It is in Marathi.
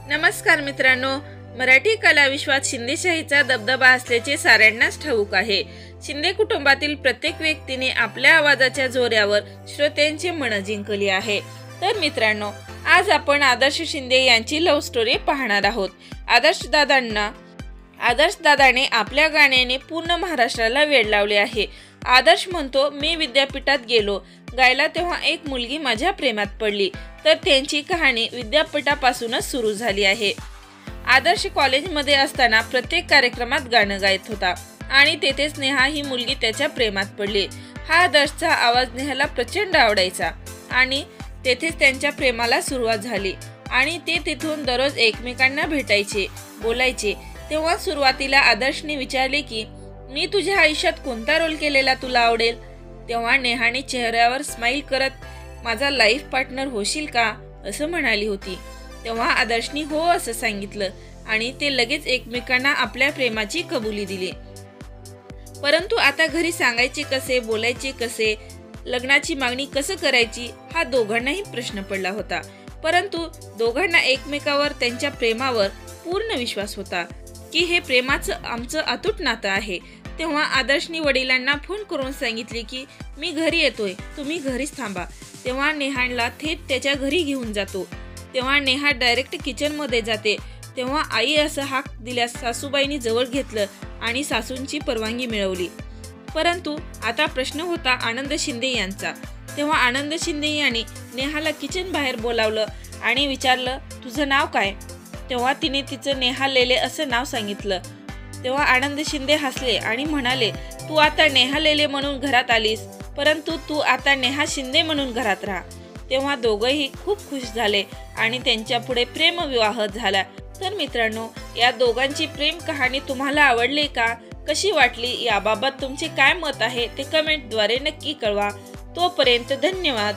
नमस्कार मित्रांनो, मराठी कला विश्वात शिंदेशाहीचा दबदबा असल्याचे साऱ्यांनाच ठाऊक आहे। शिंदे कुटुंबातील प्रत्येक व्यक्तीने आपल्या आवाजाच्या जोरावर श्रोत्यांचे मन जिंकले आहे। तर मित्रांनो, आज आपण आदर्श शिंदे यांची लव्ह स्टोरी पाहणार आहोत। आदर्श दादाने आपल्या गाण्याने पूर्ण महाराष्ट्राला वेड लावले आहे। आदर्श म्हणतो, मी विद्यापीठात गेलो गायला तेव्हा एक मुलगी माझ्या प्रेमात पडली। तर त्यांची कहाणी विद्यापीठापासूनच सुरू झाली आहे। आदर्श कॉलेजमध्ये असताना प्रत्येक कार्यक्रमात गाणं गायत होता आणि तेथेच नेहा ही मुलगी त्याच्या प्रेमात पडली। हा आदर्शचा आवाज नेहाला प्रचंड आवडायचा आणि तेथेच त्यांच्या प्रेमाला सुरुवात झाली आणि ते तिथून दररोज एकमेकांना भेटायचे, बोलायचे। तेव्हा सुरुवातीला आदर्शने विचारले की मी तुझ्या आयुष्यात कोणता रोल केलेला तुला आवडेल। तेव्हा नेहाने चेहऱ्यावर स्माइल करत माझा लाईफ पार्टनर होशील का असं म्हणाली होती। तेव्हा आदर्शने हो असं सांगितलं आणि ते लगेच एकमेकांना आपल्या प्रेमाची कबुली दिली। परंतु आता घरी सांगायचे कसे, बोलायचे कसे, लग्नाची मागणी कसं करायची हा दोघांनाही प्रश्न पडला होता। परंतु दोघांना एकमेकावर, त्यांच्या प्रेमावर पूर्ण विश्वास होता की हे प्रेमाचं आमचं अतूट नातं आहे। तेव्हा आदर्शने वडिलांना फोन करून सांगितले की मी घरी येतोय, तुम्ही घरीच थांबा। तेव्हा नेहाला थेट त्याच्या घरी घेऊन जातो। तेव्हा नेहा डायरेक्ट किचन मध्ये जाते। तेव्हा आई असं हाक दिल्यास सासूबाईंनी जवळ घेतलं आणि सासूंची परवानगी मिळवली। परंतु आता प्रश्न होता आनंद शिंदे यांचा। तेव्हा आनंद शिंदे यांनी नेहाला किचन बाहेर बोलावलं आणि विचारलं, तुझं नाव काय? तेव्हा तिने तिचं नेहा लेले असं नाव सांगितलं। तेव्हा आनंद शिंदे हसले आणि म्हणाले, तू आता नेहा लेले म्हणून घरात आलीस, परंतु तू आता नेहा शिंदे म्हणून घरात राहा। तेव्हा दोघंही खूप खुश झाले आणि त्यांच्या पुढे प्रेमविवाह झाला। तर मित्रांनो, या दोघांची प्रेम कहाणी तुम्हाला आवडली का? कशी वाटली? याबाबत तुमचे काय मत आहे ते कमेंटद्वारे नक्की कळवा। तोपर्यंत धन्यवाद।